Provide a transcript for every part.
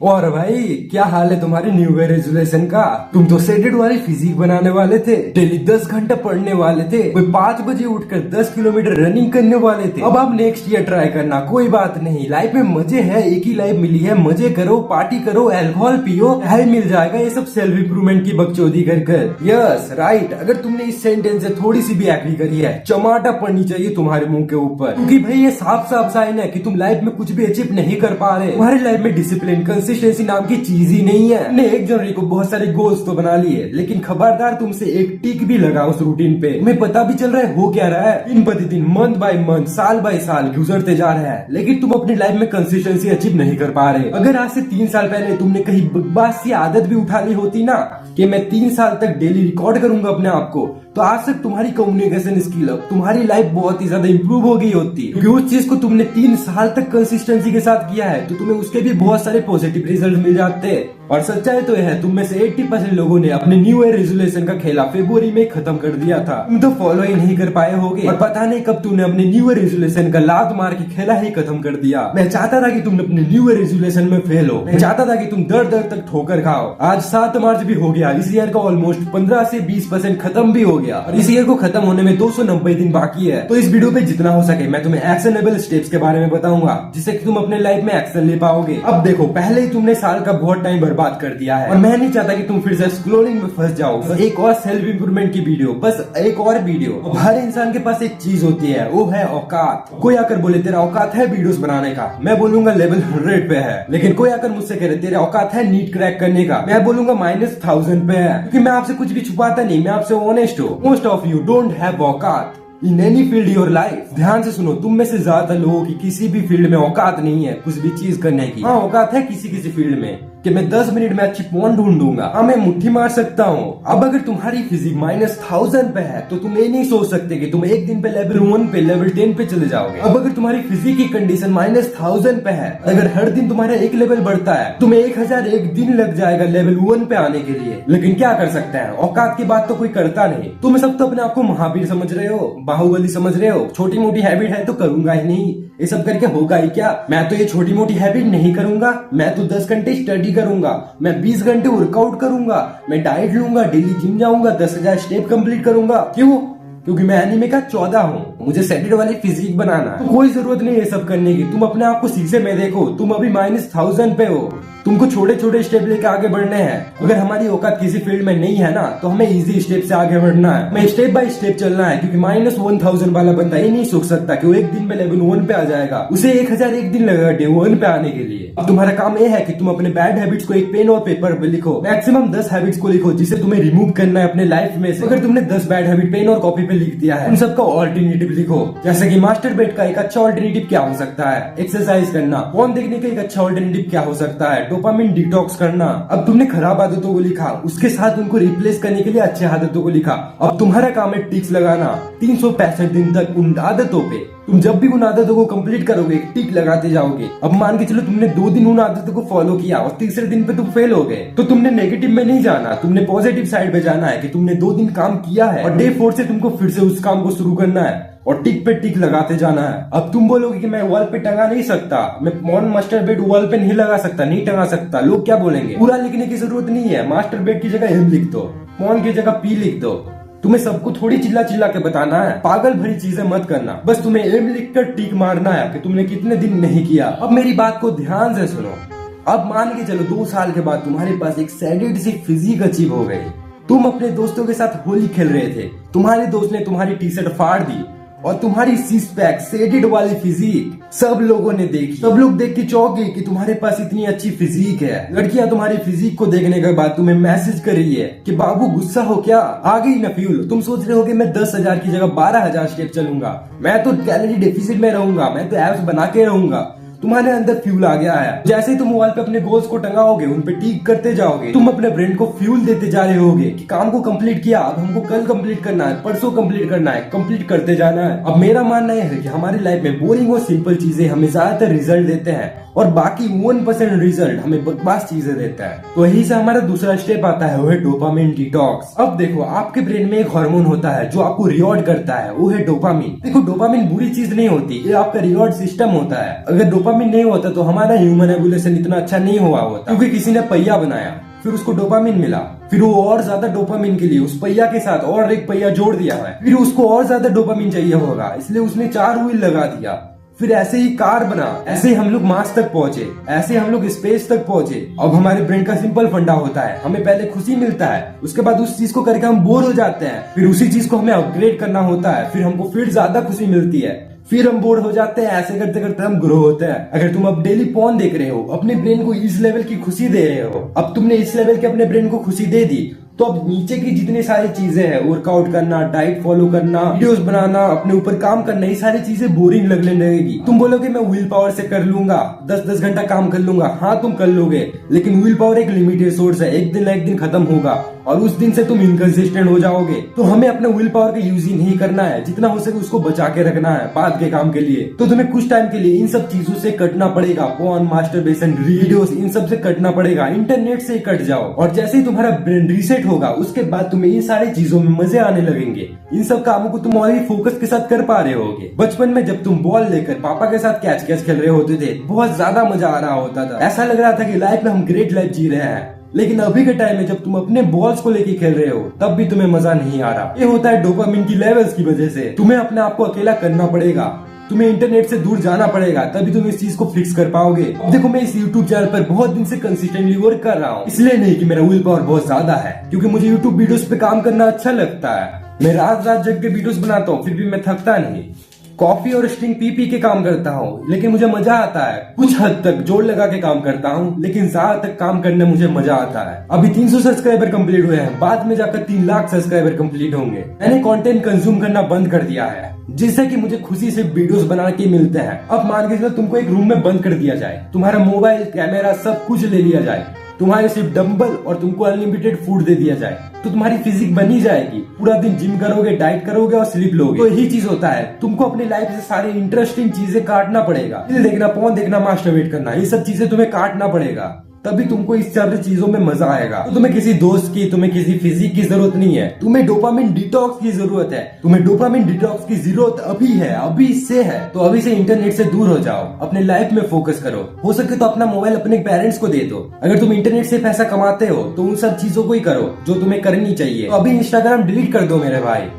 और भाई क्या हाल है तुम्हारी न्यू ईयर रेजोल्यूशन का। तुम तो सेटेड वाली फिजिक बनाने वाले थे, डेली 10 घंटे पढ़ने वाले थे, कोई 5 बजे उठकर 10 किलोमीटर रनिंग करने वाले थे। अब आप नेक्स्ट ईयर ट्राई करना, कोई बात नहीं, लाइफ में मजे है, एक ही लाइफ मिली है, मजे करो, पार्टी करो, अल्कोहल पियो, है मिल जाएगा ये सब सेल्फ इंप्रूवमेंट की बकचोदी कर कर। यस राइट, अगर तुमने इस सेंटेंस से थोड़ी सी भी एग्री करी है, चमाटा पड़नी चाहिए तुम्हारे मुंह के ऊपर, क्योंकि भाई ये साफ साफ साइन है कि तुम लाइफ में कुछ भी अचीव नहीं कर पा रहे। तुम्हारी लाइफ में डिसिप्लिन कंसिस्टेंसी नाम की चीज ही नहीं है। ने 1 जनवरी को बहुत सारे गोल्स तो बना लिए, लेकिन खबरदार तुमसे एक टिक भी लगा उस रूटीन पे। तुम्हें पता भी चल रहा है हो क्या रहा है, दिन प्रतिदिन, मंथ बाय मंथ, साल बाय साल गुजरते जा रहा है, लेकिन तुम अपनी लाइफ में कंसिस्टेंसी अचीव नहीं कर पा रहे। अगर आज से 3 साल पहले तुमने कहीं बकवास सी आदत भी उठा ली होती ना कि मैं 3 साल तक डेली रिकॉर्ड करूंगा अपने आप को, तो आज तक तुम्हारी कम्युनिकेशन स्किल, तुम्हारी लाइफ बहुत ही ज्यादा इंप्रूव हो गई होती। क्योंकि उस चीज को तुमने 3 साल तक कंसिस्टेंसी के साथ किया है, तो तुम्हें उसके भी बहुत सारे पॉजिटिव रिजल्ट मिल जाते। और सच्चाई तो यह है, तुम में से 80% लोगों ने अपने न्यू ईयर रेजोल्यूशन का खेला फरवरी में खत्म कर दिया था। तुम तो फॉलो ही नहीं कर पाए होगे, और पता नहीं कब तुमने अपने न्यू ईयर रेजोल्यूशन का लात मार के खेला ही खत्म कर दिया। मैं चाहता था कि तुम अपने न्यू ईयर रेजोल्यूशन में फेल हो, मैं चाहता था कि तुम दर दर तक ठोकर खाओ। आज 7 मार्च भी हो गया, इस ईयर का ऑलमोस्ट 15 से 20% खत्म भी हो गया, और इस ईयर को खत्म होने में 290 दिन बाकी है। तो इस वीडियो पे जितना हो सके मैं तुम्हें एक्शनेबल स्टेप्स के बारे में बताऊंगा, जिससे कि तुम अपने लाइफ में एक्शन ले पाओगे। अब देखो, पहले ही तुमने साल का बहुत टाइम बर्बाद कर दिया है, और मैं नहीं चाहता कि तुम फिर से स्क्रोलिंग में फंस जाओ। बस एक और सेल्फ इंप्रूवमेंट की वीडियो, बस एक और वीडियो। अब हर इंसान के पास एक चीज होती है, वो है औकात। कोई आकर बोले तेरा औकात है वीडियोस बनाने का, मैं बोलूंगा लेवल 100 पे है। लेकिन कोई आकर मुझसे कह रहे तेरा औकात है नीट क्रैक करने का, मैं बोलूंगा -1000 पे है। क्योंकि मैं आपसे कुछ भी छुपाता नहीं, मैं आपसे ऑनेस्ट हूँ। Most of you don't have औकात in any field your life. ध्यान से सुनो, तुम में से ज्यादा लोगों की किसी भी फील्ड में औकात नहीं है कुछ भी चीज करने की। हाँ, औकात है किसी किसी फील्ड में कि मैं 10 मिनट में अच्छी पोन ढूंढ दूंगा, हाँ मैं मुट्ठी मार सकता हूँ। अब अगर तुम्हारी फिजिक -1000 पे है, तो तुम ये नहीं सोच सकते कि तुम एक दिन पे लेवल 1 पे, लेवल 10 पे चले जाओगे। अब अगर तुम्हारी फिजिक की कंडीशन -1000 पे है, अगर हर दिन तुम्हारा एक लेवल बढ़ता है, तुम्हें 1001 दिन लग जाएगा लेवल 1 पे आने के लिए। लेकिन क्या कर सकते हैं, औकात की बात तो कोई करता नहीं। तुम सब तो अपने आप को महावीर समझ रहे हो, बाहुबली समझ रहे हो, छोटी मोटी हैबिट है तो करूंगा ही नहीं, ये सब करके होगा ही क्या। मैं तो ये छोटी मोटी हैबिट नहीं करूंगा, मैं तो 10 घंटे स्टडी करूंगा, मैं 20 घंटे वर्कआउट करूंगा, मैं डाइट लूंगा, डेली जिम जाऊंगा, 10,000 स्टेप कंप्लीट करूंगा। क्यों? क्योंकि मैं एनीमे का 14 हूँ, मुझे सेटेड वाली फिजिक बनाना है। तो कोई जरूरत नहीं है सब करने की। तुम अपने आप को शीशे में देखो, तुम अभी -1000 पे हो, तुमको छोटे छोटे स्टेप लेके आगे बढ़ने हैं। अगर हमारी औकात किसी फील्ड में नहीं है ना, तो हमें इजी स्टेप से आगे बढ़ना है, हमें स्टेप बाय स्टेप चलना है। क्योंकि -1000 वाला बंदा ये नहीं सोच सकता कि वो एक दिन में लेवल 1 पे आ जाएगा, उसे 1001 दिन लगेगा डे 1 पे आने के लिए। अब तुम्हारा काम ये है कि तुम अपने बैड हैबिट्स को एक पेन और पेपर पे लिखो, मैक्सिमम 10 हैबिट्स को लिखो जिसे तुम्हें रिमूव करना है अपने लाइफ में से। अगर तुमने 10 बैड हैबिट पेन और कॉपी पे लिख दिया है, उन सबका ऑल्टरनेटिव लिखो। जैसे कि मास्टरबेट का एक अच्छा ऑल्टरनेटिव क्या हो सकता है, एक्सरसाइज करना। फोन देखने का एक अच्छा ऑल्टरनेटिव क्या हो सकता है, डोपामिन डिटॉक्स करना। अब तुमने खराब आदतों को लिखा, उसके साथ उनको रिप्लेस करने के लिए अच्छे आदतों को लिखा। अब तुम्हारा काम है टिक्स लगाना 365 दिन तक उन आदतों पे। तुम जब भी उन आदतों को कंप्लीट करोगे, एक टिक लगाते जाओगे। अब मान के चलो तुमने 2 दिन उन आदतों को फॉलो किया और तीसरे दिन पे तुम फेल हो गए, तो तुमने नेगेटिव में नहीं जाना, तुमने पॉजिटिव साइड पे जाना है कि तुमने 2 दिन काम किया है और डे 4 से तुमको फिर से उस काम को शुरू करना है और टिक पे टिक लगाते जाना है। अब तुम बोलोगे कि मैं वॉल पे टंगा नहीं सकता, मैं पॉन मास्टरबेट वॉल पे नहीं लगा सकता, नहीं टंगा सकता, लोग क्या बोलेंगे। पूरा लिखने की जरूरत नहीं है, मास्टरबेट की जगह एम लिख दो, पॉन की जगह पी लिख दो। तुम्हें सबको थोड़ी चिल्ला चिल्ला के बताना है, पागल भरी चीजें मत करना, बस तुम्हें एम लिखकर टिक मारना है कि तुमने कितने दिन नहीं किया। अब मेरी बात को ध्यान से सुनो। अब मान के चलो 2 साल के बाद तुम्हारे पास एक सैडेड सी फिजिक अचीव हो गई। तुम अपने दोस्तों के साथ होली खेल रहे थे, तुम्हारे दोस्त ने तुम्हारी टी शर्ट फाड़ दी और तुम्हारी 6 पैक सेडेड वाली फिजिक सब लोगों ने देखी। सब लोग देख के चौंक गए कि तुम्हारे पास इतनी अच्छी फिजिक है। लड़कियां तुम्हारी फिजिक को देखने के बाद तुम्हें मैसेज कर रही है कि बाबू गुस्सा हो क्या, आ गई ना फ्यूल। तुम सोच रहे होगे मैं 10,000 की जगह 12,000 स्टेप चलूंगा, मैं तो कैलोरी डेफिसिट में रहूंगा, मैं तो एब्स बना के रहूंगा। तुम्हारे अंदर फ्यूल आ गया है। जैसे ही तुम वॉल पे अपने गोल्स को टंगाओगे, उन पे टिक करते जाओगे, तुम अपने ब्रेन को फ्यूल देते जा रहे होगे कि काम को कंप्लीट किया, अब हमको कल कंप्लीट करना है, परसों कंप्लीट करना है, कंप्लीट करते जाना है। अब मेरा मानना यह है कि हमारी लाइफ में बोरिंग और सिंपल चीजें हमें ज्यादातर रिजल्ट देते हैं और बाकी 1% रिजल्ट हमें बकवास चीजें देता है। तो यही से हमारा दूसरा स्टेप आता है, वो है डोपामिन डिटॉक्स। अब देखो, आपके ब्रेन में एक हार्मोन होता है जो आपको रिवॉर्ड करता है, वो है डोपामिन। देखो, डोपामिन बुरी चीज नहीं होती, ये आपका रिवॉर्ड सिस्टम होता है। अगर डोपामिन डोपामिन नहीं होता तो हमारा ह्यूमन एवोल्यूशन इतना अच्छा नहीं हुआ होता, क्योंकि किसी ने पहिया बनाया, फिर उसको डोपामिन मिला, फिर वो और ज्यादा डोपामिन के लिए उस पहिया के साथ और एक पहिया जोड़ दिया है, फिर उसको और ज्यादा डोपामिन चाहिए होगा, इसलिए उसने 4 व्हील लगा दिया, फिर ऐसे ही कार बना, ऐसे ही हम लोग मार्स तक पहुंचे, ऐसे हम लोग स्पेस तक पहुंचे। अब हमारे ब्रेन का सिंपल फंडा होता है, हमें पहले खुशी मिलता है, उसके बाद उस चीज को करके हम बोर हो जाते हैं, फिर उसी चीज को हमें अपग्रेड करना होता है, फिर हमको फिर ज्यादा खुशी मिलती है, फिर हम बोर हो जाते हैं, ऐसे करते करते हम ग्रो होते हैं। अगर तुम अब डेली पोर्न देख रहे हो, अपने ब्रेन को इस लेवल की खुशी दे रहे हो, अब तुमने इस लेवल के अपने ब्रेन को खुशी दे दी, तो अब नीचे की जितनी सारी चीजें हैं, वर्कआउट करना, डाइट फॉलो करना, वीडियोस बनाना, अपने ऊपर काम करना, ये सारी चीजें बोरिंग लगने लगेगी। तुम बोलोगे मैं विल पावर से कर लूंगा, 10-10 घंटा काम कर लूंगा। हाँ तुम कर लोगे, लेकिन विल पावर एक लिमिटेड सोर्स है, एक दिन ना एक दिन खत्म होगा और उस दिन से तुम इनकंसिस्टेंट हो जाओगे। तो हमें अपने विल पावर का यूज ही नहीं करना है, जितना हो सके उसको बचा के रखना है बाद के काम के लिए। तो तुम्हें कुछ टाइम के लिए इन सब चीजों से कटना पड़ेगा, पोर्न, मास्टरबेशन, वीडियोस, इन सब से कटना पड़ेगा, इंटरनेट से कट जाओ। और जैसे ही तुम्हारा ब्रेन रीसेट होगा, उसके बाद तुम्हें इन सारी चीजों में मजे आने लगेंगे। इन सब कामों को तुम और भी फोकस के साथ कर पा रहे होगे। बचपन में जब तुम बॉल लेकर पापा के साथ कैच कैच खेल रहे होते थे, बहुत ज्यादा मजा आ रहा होता था, ऐसा लग रहा था कि लाइफ में हम ग्रेट लाइफ जी रहे हैं। लेकिन अभी के टाइम में जब तुम अपने बॉल्स को लेके खेल रहे हो, तब भी तुम्हें मजा नहीं आ रहा। ये होता है डोपामिन की लेवल्स की वजह से। तुम्हें अपने आप को अकेला करना पड़ेगा, तुम्हें इंटरनेट से दूर जाना पड़ेगा, तभी तुम इस चीज को फिक्स कर पाओगे। अब देखो, मैं इस यूट्यूब चैनल पर बहुत दिन से कंसिस्टेंटली वर्क कर रहा हूँ, इसलिए नहीं कि मेरा विल पावर बहुत ज्यादा है, क्योंकि मुझे यूट्यूब वीडियोस पे काम करना अच्छा लगता है। मैं रात रात जग के वीडियोस बनाता हूँ, फिर भी मैं थकता नहीं। कॉफी और स्टिंग पी पी के काम करता हूँ, लेकिन मुझे मजा आता है। कुछ हद तक जोर लगा के काम करता हूँ, लेकिन ज्यादा तक काम करने मुझे मजा आता है। अभी 300 सब्सक्राइबर कंप्लीट हुए हैं, बाद में जाकर 3 लाख सब्सक्राइबर कंप्लीट होंगे। मैंने कंटेंट कंज्यूम करना बंद कर दिया है, जिससे कि मुझे खुशी से वीडियोस बना के मिलते हैं। अब मान के चलो तुमको एक रूम में बंद कर दिया जाए, तुम्हारा मोबाइल, कैमरा सब कुछ ले लिया जाए, तुम्हारे सिर्फ डंबल और तुमको अनलिमिटेड फूड दे दिया जाए, तो तुम्हारी फिजिक बनी जाएगी। पूरा दिन जिम करोगे, डाइट करोगे और स्लीप लोगे। तो यही चीज होता है, तुमको अपनी लाइफ से सारी इंटरेस्टिंग चीजें काटना पड़ेगा। रील देखना, पोर्न देखना, मास्टरबेट करना, ये सब चीजें तुम्हें काटना पड़ेगा, तभी तुमको इस सारी चीजों में मजा आएगा। तो तुम्हें किसी दोस्त की, तुम्हें किसी फिजिक की जरूरत नहीं है, तुम्हें डोपामिन डिटॉक्स की जरूरत है। तुम्हें डोपामिन डिटॉक्स की जरूरत अभी है, अभी से है। तो अभी से इंटरनेट से दूर हो जाओ, अपने लाइफ में फोकस करो। हो सके तो अपना मोबाइल अपने पेरेंट्स को दे दो। अगर तुम इंटरनेट से पैसा कमाते हो तो उन सब चीजों को ही करो जो तुम्हें करनी चाहिए। तो अभी इंस्टाग्राम डिलीट कर दो मेरे भाई,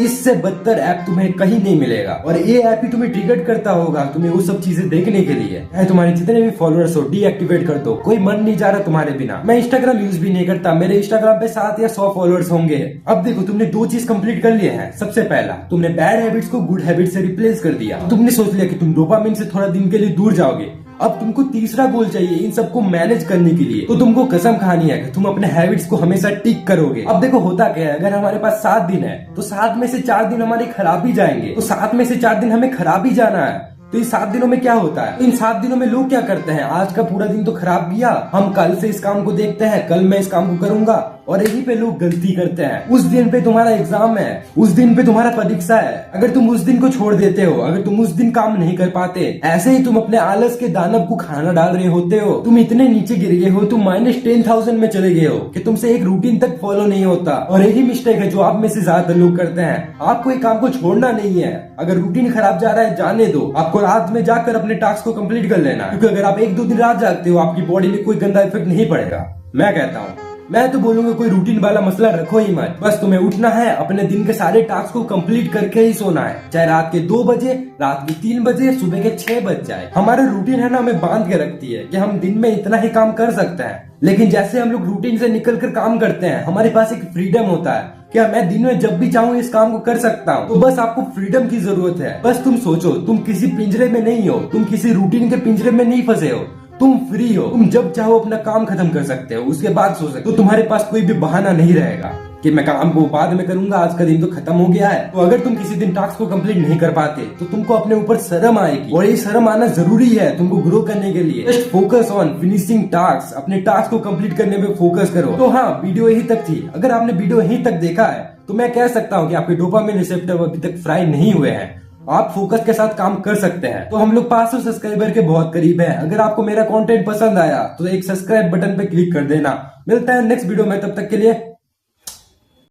इससे बदतर ऐप तुम्हें कहीं नहीं मिलेगा। और ये ऐप ही तुम्हें ट्रिगर करता होगा तुम्हें वो सब चीजें देखने के लिए। तुम्हारे जितने भी फॉलोअर्स हो डीएक्टिवेट कर दो, कोई मन नहीं जा रहा तुम्हारे बिना। मैं इंस्टाग्राम यूज भी नहीं करता, मेरे इंस्टाग्राम पे 7 या 100 फॉलोअर्स होंगे। अब देखो, तुमने 2 चीज कंप्लीट कर लिए हैं। सबसे पहला, तुमने बैड हैबिट्स को गुड हैबिट से रिप्लेस कर दिया। तुमने सोच लिया कि तुम डोपामिन से थोड़ा दिन के लिए दूर जाओगे। अब तुमको तीसरा गोल चाहिए इन सबको मैनेज करने के लिए। तो तुमको कसम खानी है कि तुम अपने हैबिट्स को हमेशा टिक करोगे। अब देखो होता क्या है, अगर हमारे पास 7 दिन है तो 7 में से 4 दिन हमारे खराब ही जाएंगे। तो 7 में से 4 दिन हमें खराब ही जाना है। तो इस 7 दिनों में क्या होता है, इन 7 दिनों में लोग क्या करते हैं, आज का पूरा दिन तो खराब गया, हम कल से इस काम को देखते हैं, कल मैं इस काम को करूंगा। और यही पे लोग गलती करते हैं। उस दिन पे तुम्हारा एग्जाम है, उस दिन पे तुम्हारा परीक्षा है, अगर तुम उस दिन को छोड़ देते हो, अगर तुम उस दिन काम नहीं कर पाते, ऐसे ही तुम अपने आलस के दानव को खाना डाल रहे होते हो। तुम इतने नीचे गिर गए हो, तुम -10,000 में चले गए हो कि तुमसे एक रूटीन तक फॉलो नहीं होता। और यही मिस्टेक है जो आप में से ज्यादातर लोग करते हैं। आपको एक काम को छोड़ना नहीं है, अगर रूटीन खराब जा रहा है जाने दो, आपको रात में जाकर अपने टास्क को कंप्लीट कर लेना, क्योंकि अगर आप 1-2 दिन रात जागते हो आपकी बॉडी में कोई गंदा इफेक्ट नहीं पड़ेगा। मैं कहता हूँ, मैं तो बोलूंगा कोई रूटीन वाला मसला रखो ही मत। बस तुम्हें उठना है, अपने दिन के सारे टास्क को कंप्लीट करके ही सोना है, चाहे रात के 2 बजे, रात के 3 बजे, सुबह के 6 बज जाए। हमारा रूटीन है ना, हमें बांध के रखती है कि हम दिन में इतना ही काम कर सकते हैं। लेकिन जैसे हम लोग रूटीन से निकल कर काम करते हैं, हमारे पास एक फ्रीडम होता है, क्या मैं दिन में जब भी चाहूँ इस काम को कर सकता हूँ। तो बस आपको फ्रीडम की जरूरत है। बस तुम सोचो, तुम किसी पिंजरे में नहीं हो, तुम किसी रूटीन के पिंजरे में नहीं फंसे हो, तुम फ्री हो। तुम जब चाहो अपना काम खत्म कर सकते हो, उसके बाद सो सकते हो। तो तुम्हारे पास कोई भी बहाना नहीं रहेगा कि मैं काम को बाद में करूंगा, आज का दिन तो खत्म हो गया है। तो अगर तुम किसी दिन टास्क को कंप्लीट नहीं कर पाते तो तुमको अपने ऊपर शर्म आएगी, और ये शर्म आना जरूरी है तुमको ग्रो करने के लिए। Just focus on finishing task, अपने टास्क को कंप्लीट करने पे फोकस करो। तो हाँ, वीडियो यही तक थी। अगर आपने वीडियो यही तक देखा है तो मैं कह सकता हूँ कि आपके डोपामिन रिसेप्टर अभी तक फ्राई नहीं हुए हैं, आप फोकस के साथ काम कर सकते हैं। तो हम लोग 500 सब्सक्राइबर के बहुत करीब हैं। अगर आपको मेरा कंटेंट पसंद आया तो एक सब्सक्राइब बटन पे क्लिक कर देना। मिलता है नेक्स्ट वीडियो में, तब तक के लिए